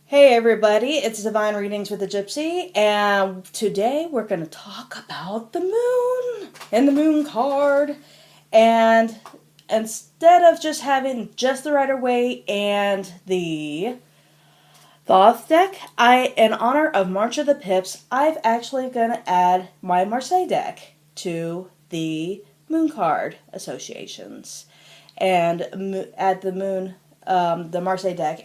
Hey everybody, it's Divine Readings with the Gypsy, and today we're going to talk about the moon and the moon card. And instead of just having just the Rider-Waite and the Thoth deck, in honor of March of the Pips, I've actually going to add my Marseille deck to the moon card associations and add the Marseille deck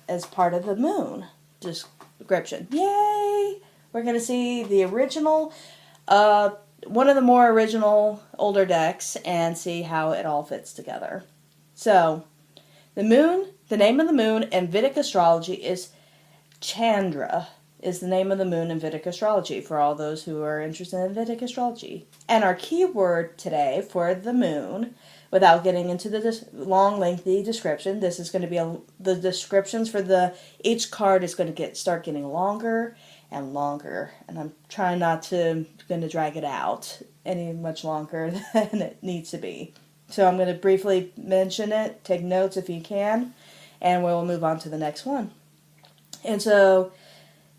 as part of the moon description. Yay! We're going to see the original, one of the more original older decks, and see how it all fits together. So, the name of the moon in Vedic astrology is Chandra, is the name of the moon in Vedic astrology, for all those who are interested in Vedic astrology. And our keyword today for the moon, without getting into the long, lengthy description, this is going to be the descriptions for each card is going to start getting longer and longer, and I'm trying not to drag it out any much longer than it needs to be. So I'm going to briefly mention it, take notes if you can, and we'll move on to the next one. And so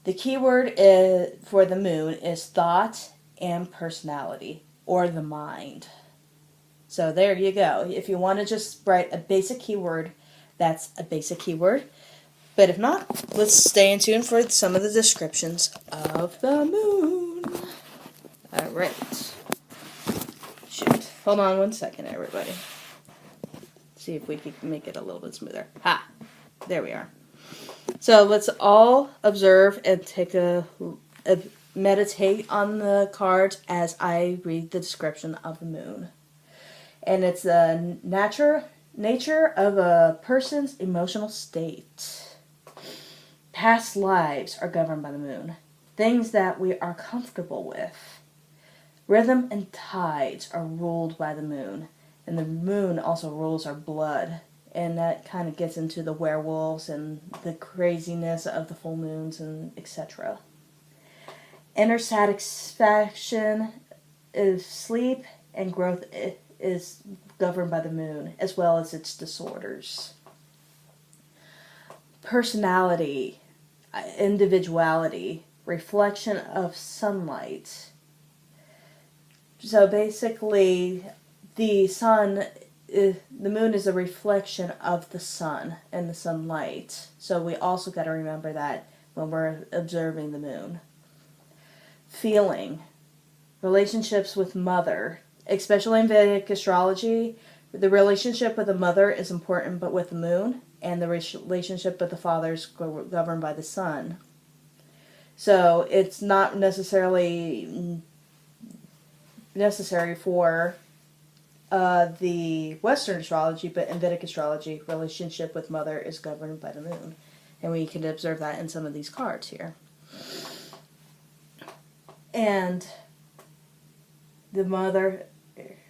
the keyword for the moon is thought and personality, or the mind. So there you go. If you want to just write a basic keyword, that's a basic keyword. But if not, let's stay in tune for some of the descriptions of the moon. Alright. Shoot. Hold on one second, everybody. See if we can make it a little bit smoother. Ha! There we are. So let's all observe and take meditate on the cards as I read the description of the moon. And it's the nature of a person's emotional state. Past lives are governed by the moon. Things that we are comfortable with. Rhythm and tides are ruled by the moon. And the moon also rules our blood. And that kind of gets into the werewolves and the craziness of the full moons and etc. Inner satisfaction is sleep, and growth is governed by the moon, as well as its disorders. Personality, individuality, reflection of sunlight. So basically, the moon is a reflection of the sun and the sunlight. So we also got to remember that when we're observing the moon. Feeling, relationships with mother, especially in Vedic astrology, the relationship with the mother is important, but with the moon, and the relationship with the father is governed by the sun. So it's not necessarily necessary for the Western astrology, but in Vedic astrology, relationship with mother is governed by the moon. And we can observe that in some of these cards here. And the mother,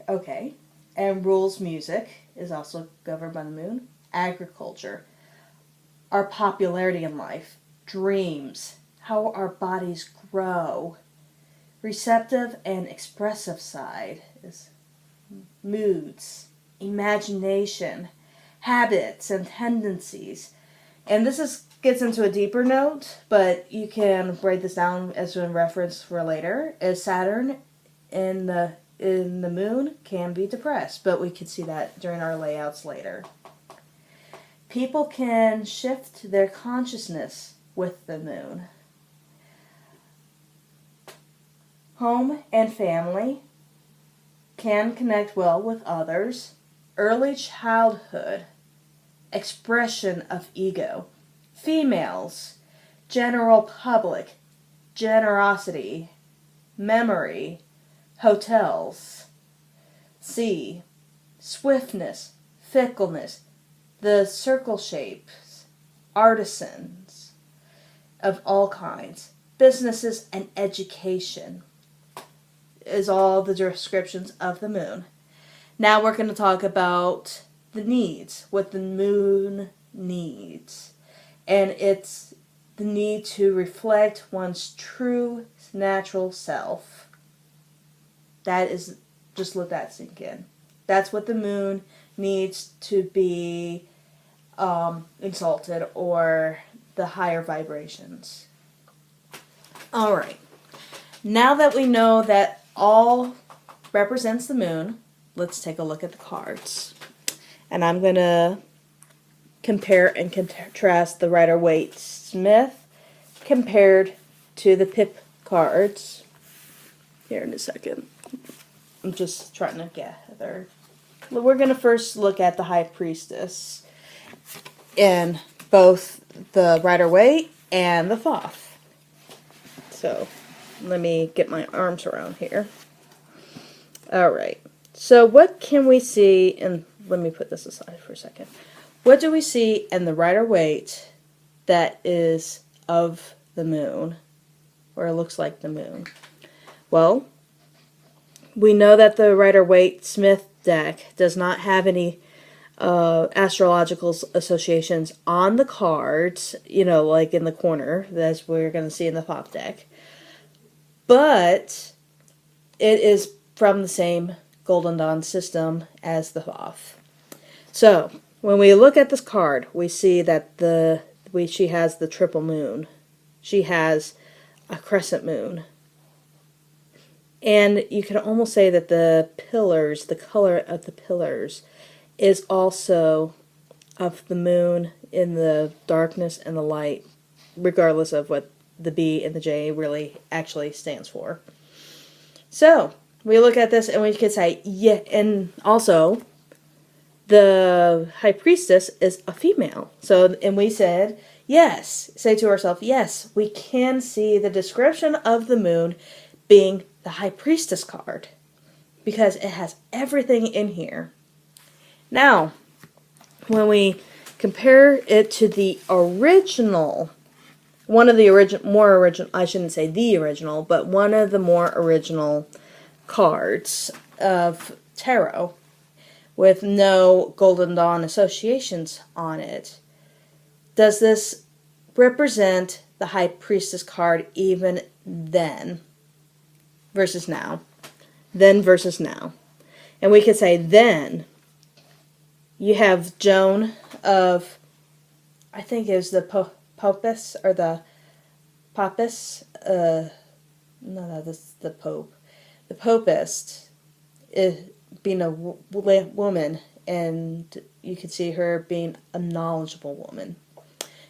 okay, and rules music is also governed by the moon. Agriculture, our popularity in life, dreams, how our bodies grow. Receptive and expressive side is moods, imagination, habits, and tendencies. And this gets into a deeper note, but you can write this down as a reference for later. Is Saturn in the moon can be depressed, but we could see that during our layouts later. People can shift their consciousness with the moon. Home and family can connect well with others. Early childhood, expression of ego. Females, general public, generosity, memory, hotels. C, swiftness, fickleness, the circle shapes, artisans of all kinds, businesses and education is all the descriptions of the moon. Now we're going to talk about the needs, what the moon needs. And it's the need to reflect one's true natural self. That is, just let that sink in. That's what the moon needs to be exalted or the higher vibrations. All right. Now that we know that all represents the moon, let's take a look at the cards. And I'm going to compare and contrast the Rider-Waite-Smith compared to the Pip cards. Here in a second. I'm just trying to gather. We're going to first look at the High Priestess in both the Rider-Waite and the Thoth. So, let me get my arms around here. Alright, so what can we see, and let me put this aside for a second. What do we see in the Rider-Waite that is of the moon, or it looks like the moon? Well, we know that the Rider-Waite-Smith deck does not have any astrological associations on the cards, like in the corner, as we're going to see in the Thoth deck. But it is from the same Golden Dawn system as the Thoth. So, when we look at this card, we see that she has the triple moon. She has a crescent moon. And you can almost say that the pillars, the color of the pillars, is also of the moon in the darkness and the light, regardless of what the B and the J really actually stands for. So, we look at this and we could say, yeah, and also, the High Priestess is a female. So, and we said, yes, say to ourselves, yes, we can see the description of the moon being the High Priestess card, because it has everything in here. Now, when we compare it to the original, one of the more original, I shouldn't say the original, but one of the more original cards of tarot with no Golden Dawn associations on it, does this represent the High Priestess card even then versus now? Then versus now. And we could say then you have Joan of, I think it was the Popus, or the Papus, no, that's the Pope. The Popist is being a woman, and you could see her being a knowledgeable woman.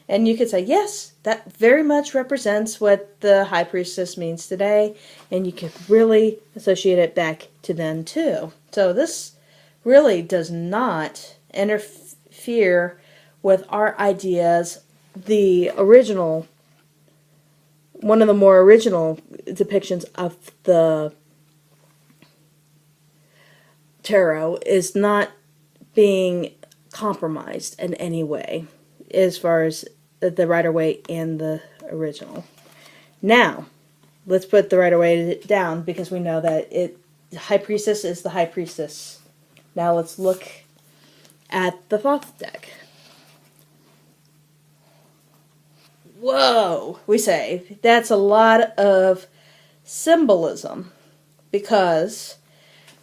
And you could say, yes, that very much represents what the High Priestess means today, and you could really associate it back to then too. So this really does not interfere with our ideas. The original, one of the more original depictions of the tarot is not being compromised in any way as far as the Rider-Waite and the original. Now, let's put the Rider-Waite down because we know that the High Priestess is the High Priestess. Now let's look at the Thoth deck. Whoa, we say, that's a lot of symbolism, because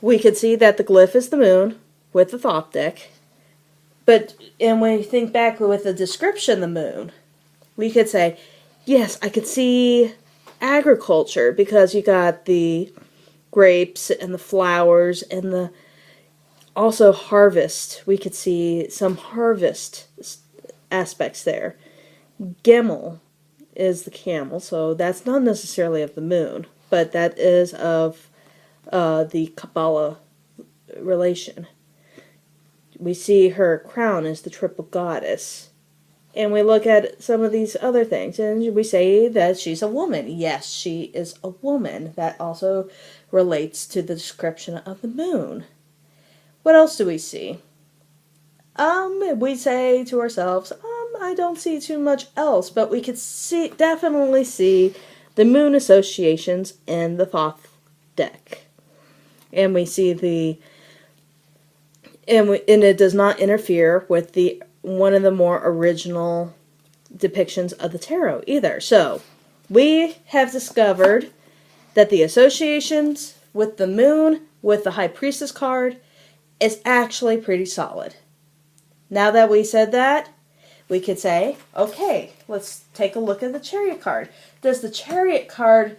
we could see that the glyph is the moon with the Thoth deck, and when you think back with the description of the moon, we could say, yes, I could see agriculture, because you got the grapes and the flowers and also harvest. We could see some harvest aspects there. Gimel is the camel, so that's not necessarily of the moon, but that is of the Kabbalah relation. We see her crown as the triple goddess. And we look at some of these other things, and we say that she's a woman. Yes, she is a woman. That also relates to the description of the moon. What else do we see? We say to ourselves, I don't see too much else, but we could definitely see the moon associations in the Thoth deck. And we see and it does not interfere with one of the more original depictions of the tarot either. So, we have discovered that the associations with the moon, with the High Priestess card, is actually pretty solid. Now that we said that, we could say, okay, let's take a look at the Chariot card. Does the Chariot card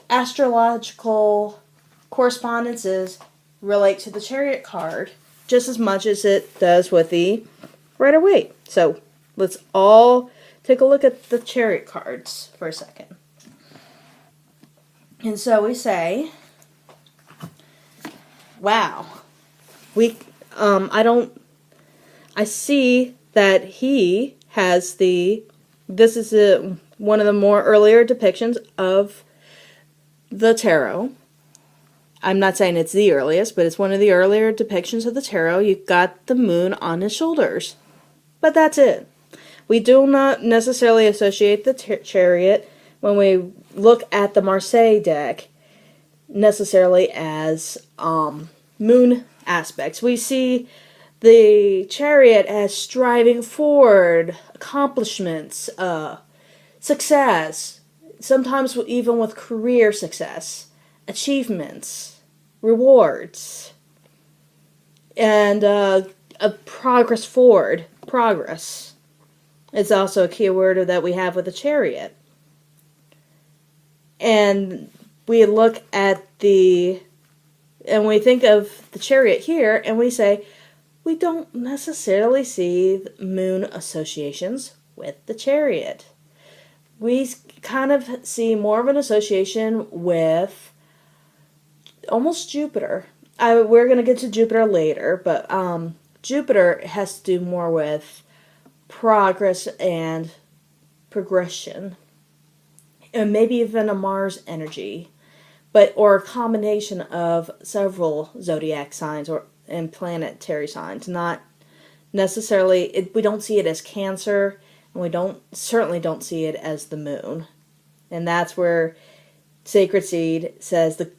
astrological correspondences relate to the Chariot card just as much as it does with the Rider-Waite? So let's all take a look at the Chariot cards for a second. And so we say, wow, I see that he has this is one of the more earlier depictions of the tarot. I'm not saying it's the earliest, but it's one of the earlier depictions of the tarot. You've got the moon on his shoulders. But that's it. We do not necessarily associate the Chariot when we look at the Marseille deck necessarily as moon aspects. We see the Chariot as striving forward, accomplishments, success, sometimes even with career success, achievements, rewards, and a progress forward. Progress is also a key word that we have with the Chariot. And we look at and we think of the Chariot here, and we say, we don't necessarily see moon associations with the Chariot. We kind of see more of an association with almost Jupiter. We're going to get to Jupiter later, but Jupiter has to do more with progress and progression, and maybe even a Mars energy, or a combination of several zodiac signs and planetary signs. Not necessarily, we don't see it as Cancer, and we certainly don't see it as the moon. And that's where Sacred Seed says the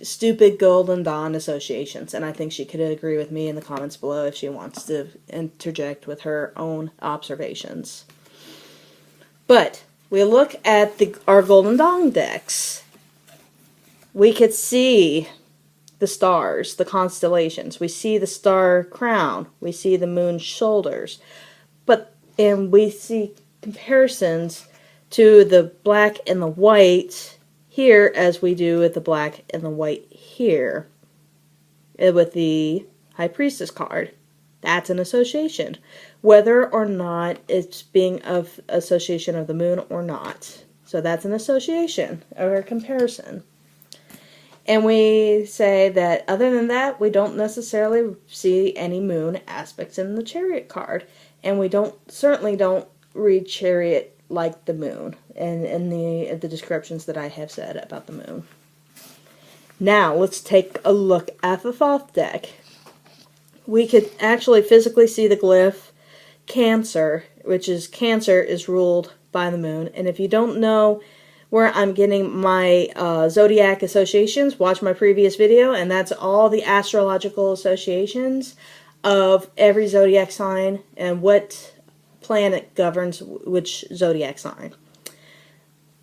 stupid Golden Dawn associations, and I think she could agree with me in the comments below if she wants to interject with her own observations. But we look at our Golden Dawn decks. We could see the stars, the constellations. We see the star crown. We see the moon's shoulders. And we see comparisons to the black and the white here as we do with the black and the white here. With the High Priestess card. That's an association. Whether or not it's being of association of the moon or not. So that's an association or a comparison. And we say that other than that, we don't necessarily see any moon aspects in the Chariot card. And we certainly don't read Chariot like the moon in the descriptions that I have said about the moon. Now, let's take a look at the Thoth deck. We could actually physically see the glyph Cancer, which is Cancer is ruled by the moon. And if you don't know where I'm getting my zodiac associations, watch my previous video, and that's all the astrological associations of every zodiac sign and what planet governs which zodiac sign.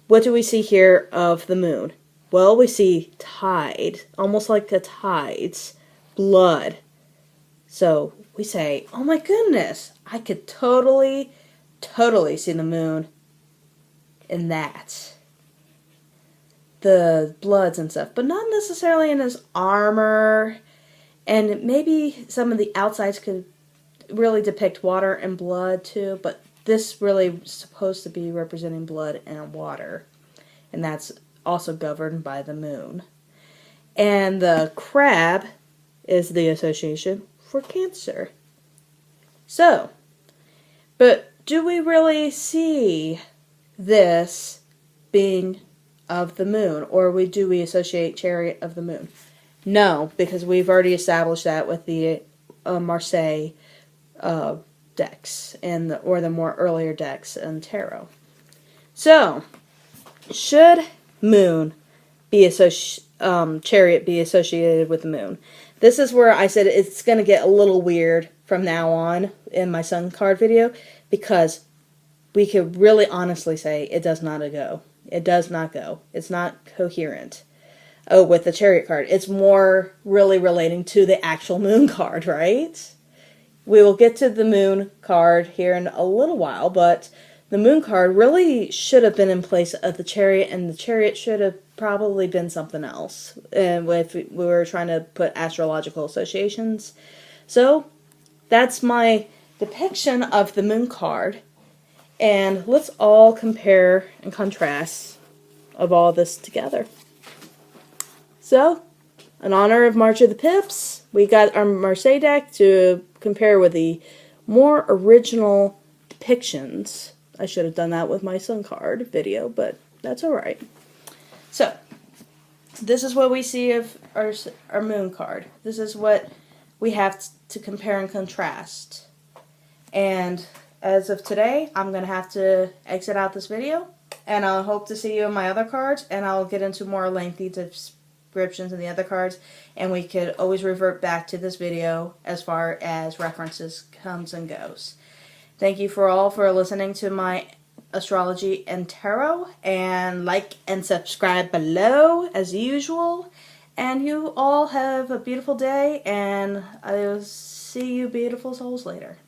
What do we see here of the moon? Well, we see tide, almost like a tide's blood. So we say, oh my goodness, I could totally see the moon in that. The bloods and stuff, but not necessarily in his armor. And maybe some of the outsides could really depict water and blood too, but this really is supposed to be representing blood and water. And that's also governed by the moon. And the crab is the association for Cancer. So, but do we really see this being of the moon, or do we associate Chariot of the moon? No, because we've already established that with the Marseille decks or the more earlier decks in tarot. So, should moon be Chariot be associated with the moon? This is where I said it's going to get a little weird from now on in my sun card video, because we could really honestly say it does not go. It does not go. It's not coherent. Oh, with the Chariot card. It's more really relating to the actual moon card, right? we will get to the moon card here in a little while, but the moon card really should have been in place of the chariot, and the chariot should have probably been something else. And if we were trying to put astrological associations. So that's my depiction of the moon card. And let's all compare and contrast of all this together. So, in honor of March of the Pips, we got our Marseille deck to compare with the more original depictions. I should have done that with my sun card video, but that's alright. So, this is what we see of our moon card. This is what we have to compare and contrast. And as of today, I'm going to have to exit out this video, and I'll hope to see you in my other cards, and I'll get into more lengthy descriptions in the other cards, and we could always revert back to this video as far as references comes and goes. Thank you for listening to my astrology and tarot, and like and subscribe below as usual. And you all have a beautiful day, and I will see you beautiful souls later.